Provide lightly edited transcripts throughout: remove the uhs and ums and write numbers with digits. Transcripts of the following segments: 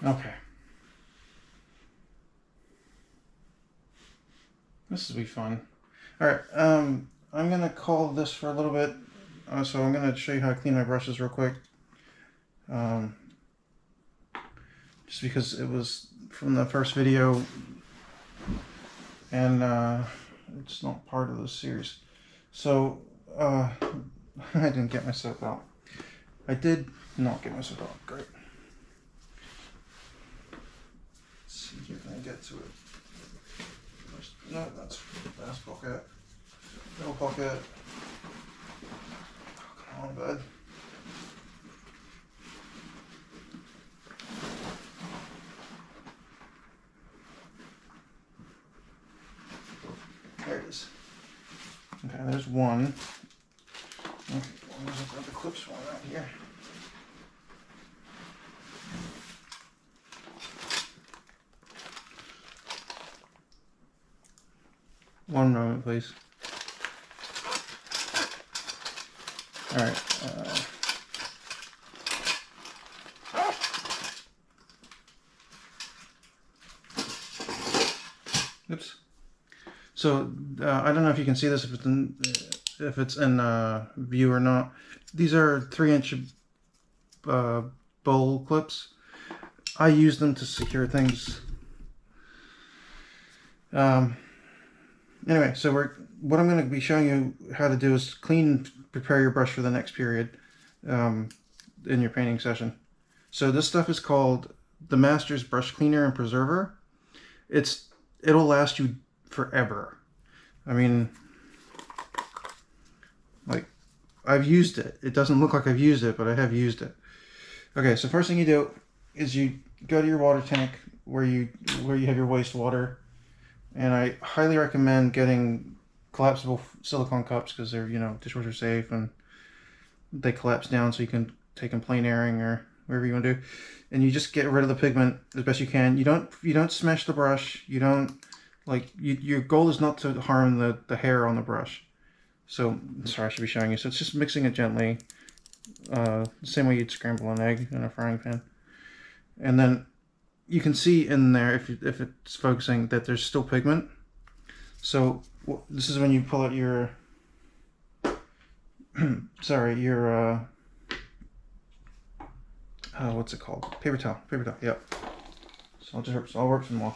Okay. This will be fun. Alright, I'm gonna call this for a little bit. So I'm gonna show you how to clean my brushes real quick. Just because it was from the first video and it's not part of the series. So I didn't get my soap out. I did not get my soap out. Great. Let's see if I can get to it. No, that's last pocket. Middle pocket. Oh, come on, bud. There it is. Okay, there's one. Okay, I'll grab the clips one out here. One moment, please. All right. Oops. So I don't know if you can see this, if it's in view or not. These are 3-inch bowl clips. I use them to secure things. Anyway, so what I'm going to be showing you how to do is clean, prepare your brush for the next period in your painting session. So this stuff is called the Masters Brush Cleaner and Preserver. It'll last you forever. I mean, like, I've used it. It doesn't look like I've used it, but I have used it. Okay, so first thing you do is you go to your water tank where you have your wastewater. And I highly recommend getting collapsible silicone cups because they're, dishwasher safe and they collapse down so you can take them plain airing or whatever you want to do. And you just get rid of the pigment as best you can. You don't smash the brush. You don't, your goal is not to harm the hair on the brush. So, sorry, I should be showing you. So it's just mixing it gently. The same way you'd scramble an egg in a frying pan. And then you can see in there, if it's focusing, that there's still pigment. So this is when you pull out your sorry, your what's it called? Paper towel. Yep. So I'll work some more.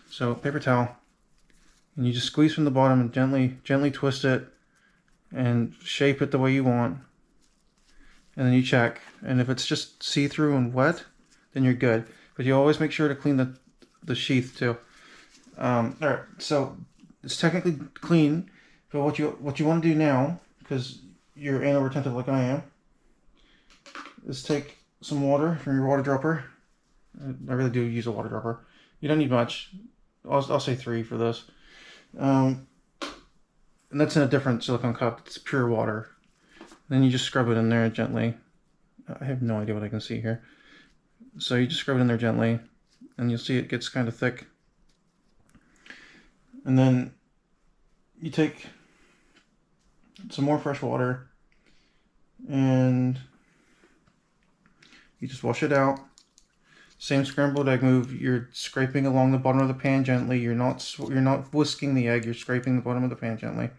So paper towel, and you just squeeze from the bottom and gently twist it and shape it the way you want. And then you check, and if it's just see-through and wet, then you're good. But you always make sure to clean the sheath too. Alright, so it's technically clean, but what you want to do now, because you're anal retentive like I am, is take some water from your water dropper. I really do use a water dropper. You don't need much. I'll say 3 for this. And that's in a different silicone cup. It's pure water. Then you just scrub it in there gently. I have no idea what I can see here. So you just scrub it in there gently, and you'll see it gets kind of thick. And then you take some more fresh water, and you just wash it out. Same scrambled egg move. You're scraping along the bottom of the pan gently. You're not whisking the egg. You're scraping the bottom of the pan gently.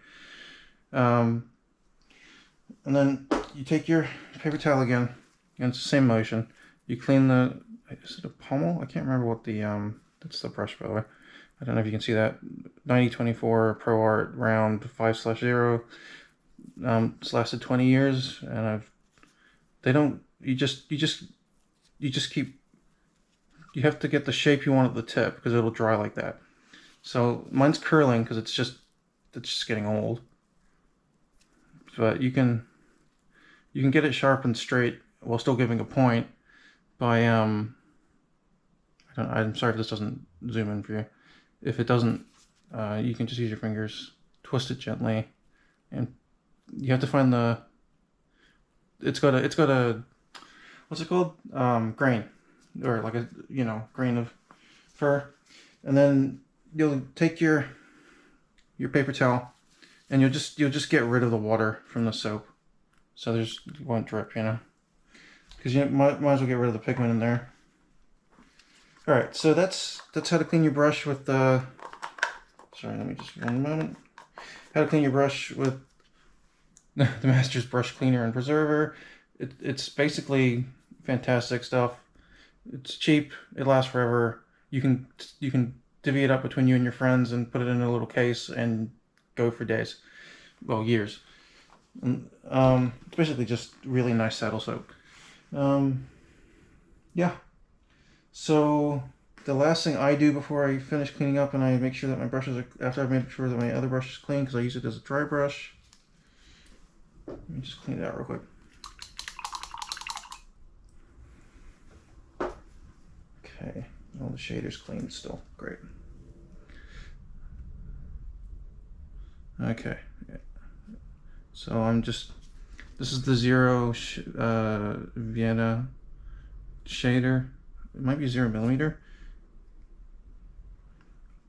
And then you take your paper towel again, and it's the same motion. You clean is it a pommel? I can't remember what that's the brush, by the way. I don't know if you can see that. 9024 Pro Art round 5/0. It's lasted 20 years, and you have to get the shape you want at the tip because it'll dry like that. So mine's curling because it's just getting old. But you can get it sharp and straight while still giving a point by I'm sorry if this doesn't zoom in for you. If it doesn't, you can just use your fingers, twist it gently, and you have to find it's got a what's it called? Grain, or like a grain of fur, and then you'll take your paper towel, and you'll just get rid of the water from the soap, so it won't drip, because you might as well get rid of the pigment in there. All right, so that's how to clean your brush with the. Sorry, let me just 1 moment. How to clean your brush with the Masters Brush Cleaner and Preserver. It's basically fantastic stuff. It's cheap. It lasts forever. You can divvy it up between you and your friends and put it in a little case and go for days, well, years. It's basically just really nice saddle soap. Yeah. So the last thing I do before I finish cleaning up, and I make sure that my brushes are, after I've made sure that my other brush is clean, because I use it as a dry brush. Let me just clean it out real quick. Okay, all the shaders clean still. Great. Okay. So I'm just, this is the Zero Vienna shader. It might be 0mm.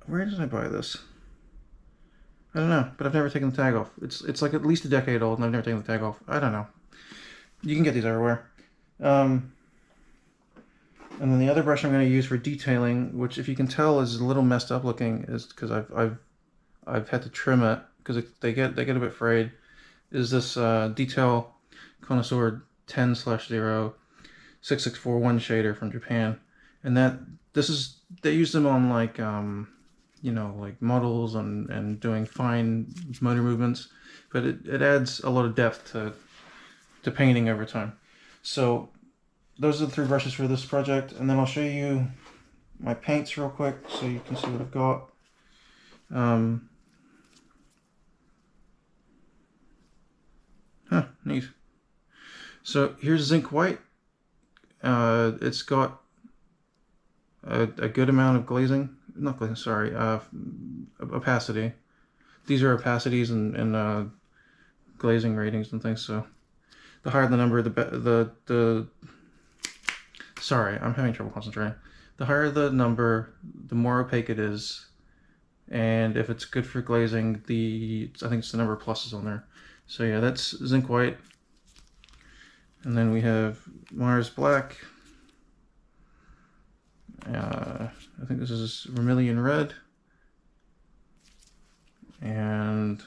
Where did I buy this? I don't know, but I've never taken the tag off. It's like at least a decade old and I've never taken the tag off. I don't know. You can get these everywhere. And then the other brush I'm going to use for detailing, which if you can tell is a little messed up looking, is because I've had to trim it because they get a bit frayed, is this Detail Connoisseur 10/0 6641 shader from Japan. And they use them on like you know, like models and doing fine motor movements, but it adds a lot of depth to painting over time. So those are the 3 brushes for this project, and then I'll show you my paints real quick so you can see what I've got. Neat. So here's zinc white. It's got a good amount of glazing. Not glazing, sorry, opacity. These are opacities and glazing ratings and things, so the higher the number, the sorry, I'm having trouble concentrating. The higher the number, the more opaque it is, and if it's good for glazing, I think it's the number of pluses on there. So yeah, that's zinc white. And then we have Mars Black. I think this is Vermilion Red. And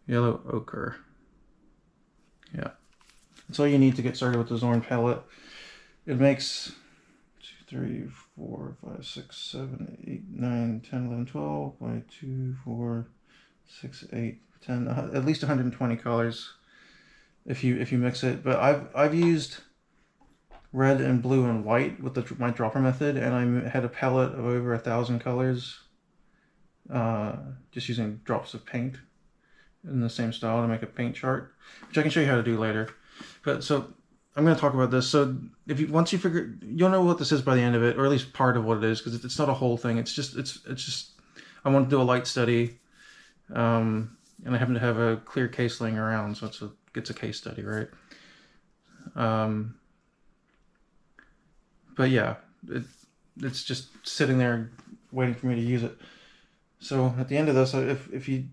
Yellow Ochre. Yeah. That's all you need to get started with the Zorn palette. It makes 2, 3, 4, 5, 6, 7, 8, 9, 10, 11, 12, 1, 2, 4, 6, 8, 10, at least 120 colors if you mix it. But I've used red and blue and white with my dropper method, and I had a palette of over 1,000 colors just using drops of paint in the same style to make a paint chart, which I can show you how to do later. But so I'm going to talk about this. So once you figure, you'll know what this is by the end of it, or at least part of what it is, because it's not a whole thing. It's just I want to do a light study, and I happen to have a clear case laying around, so it's a case study, right? But yeah, it's just sitting there waiting for me to use it. So at the end of this, if you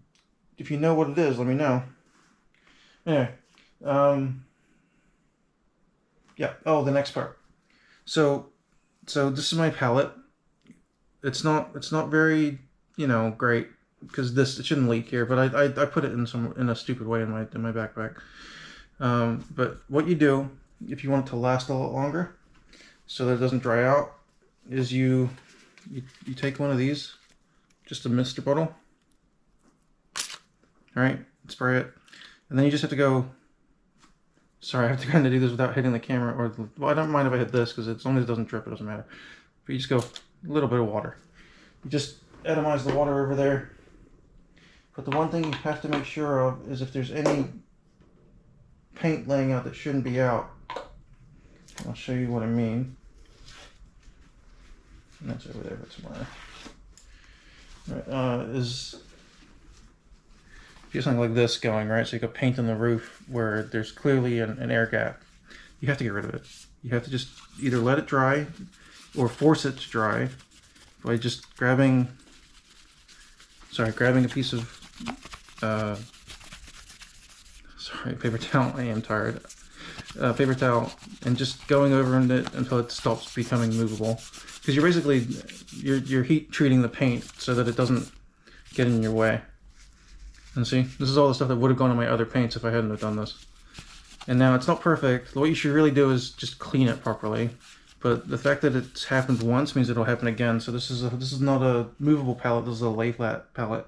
know what it is, let me know. Anyway, yeah. Oh, the next part. So this is my palette. It's not very, you know, great because it shouldn't leak here, but I put it in a stupid way in my backpack. But what you do if you want it to last a lot longer, so that it doesn't dry out, is you take one of these, just a mister bottle. All right, spray it, and then you just have to go. Sorry, I have to kind of do this without hitting the camera, well, I don't mind if I hit this because as long as it doesn't drip, it doesn't matter. But you just go a little bit of water. You just atomize the water over there. But the one thing you have to make sure of is if there's any paint laying out that shouldn't be out. I'll show you what I mean. And that's over there, but somewhere. Right, is if you have something like this going, right? So you got paint on the roof where there's clearly an air gap. You have to get rid of it. You have to just either let it dry or force it to dry by just grabbing a piece of, sorry, paper towel. I am tired. paper towel and just going over it until it stops becoming movable. Because you're basically, you're heat treating the paint so that it doesn't get in your way. And see, this is all the stuff that would have gone on my other paints if I hadn't have done this. And now it's not perfect. What you should really do is just clean it properly. But the fact that it's happened once means it'll happen again. So this is not a movable palette, this is a lay flat palette.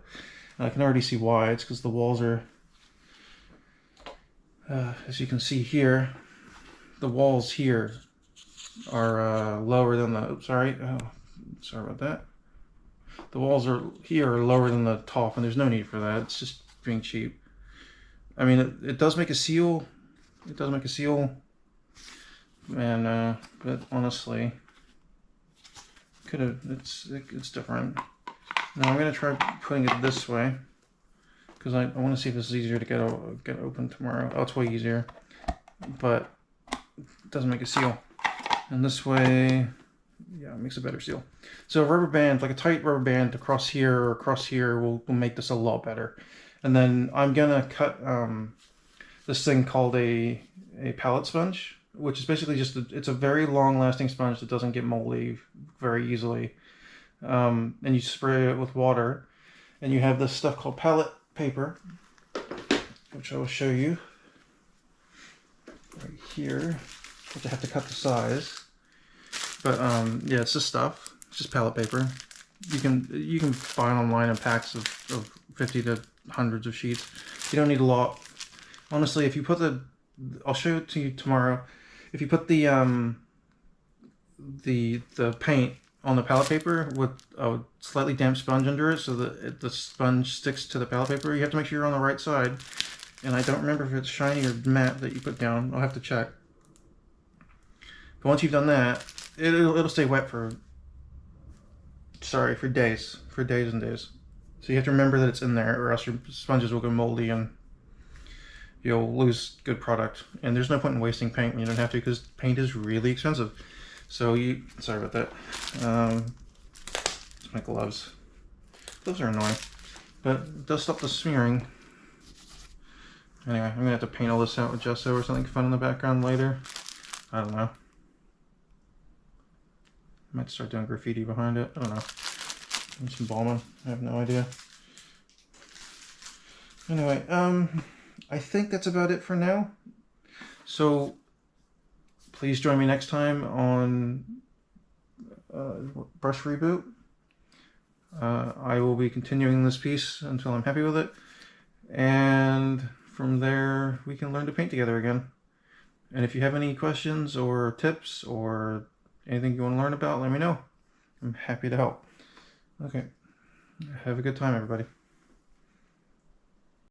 And I can already see why. It's because the walls are, as you can see here, the walls here are lower than the, oops, sorry about that. The walls are here are lower than the top, and there's no need for that. It's just being cheap. I mean, it does make a seal. It does make a seal. And but honestly, it's different. Now I'm gonna try putting it this way because I want to see if this is easier to get open tomorrow. Oh, it's way easier, but it doesn't make a seal. And this way, yeah, it makes a better seal. So a rubber band, like a tight rubber band across here or across here, will make this a lot better. And then I'm gonna cut this thing called a palette sponge, which is basically just it's a very long-lasting sponge that doesn't get moldy very easily. And you spray it with water, and you have this stuff called palette paper, which I will show you right here. Which I have to cut the size, but yeah, it's this stuff. It's just palette paper. You can buy it online in packs of 50 to hundreds of sheets. You don't need a lot. Honestly, if you put I'll show it to you tomorrow. If you put the paint on the palette paper with a slightly damp sponge under it, so that the sponge sticks to the palette paper, you have to make sure you're on the right side. And I don't remember if it's shiny or matte that you put down. I'll have to check. But once you've done that, it'll stay wet for days and days. So you have to remember that it's in there, or else your sponges will go moldy and you'll lose good product. And there's no point in wasting paint when you don't have to, because paint is really expensive. So sorry about that. It's my gloves. Gloves are annoying, but it does stop the smearing. Anyway, I'm gonna have to paint all this out with gesso or something fun in the background later. I don't know. I might start doing graffiti behind it. I don't know. And some bombing. I have no idea. Anyway, I think that's about it for now. So please join me next time on Brush Reboot. I will be continuing this piece until I'm happy with it. And from there, we can learn to paint together again. And if you have any questions or tips or anything you want to learn about, let me know. I'm happy to help. Okay. Have a good time, everybody.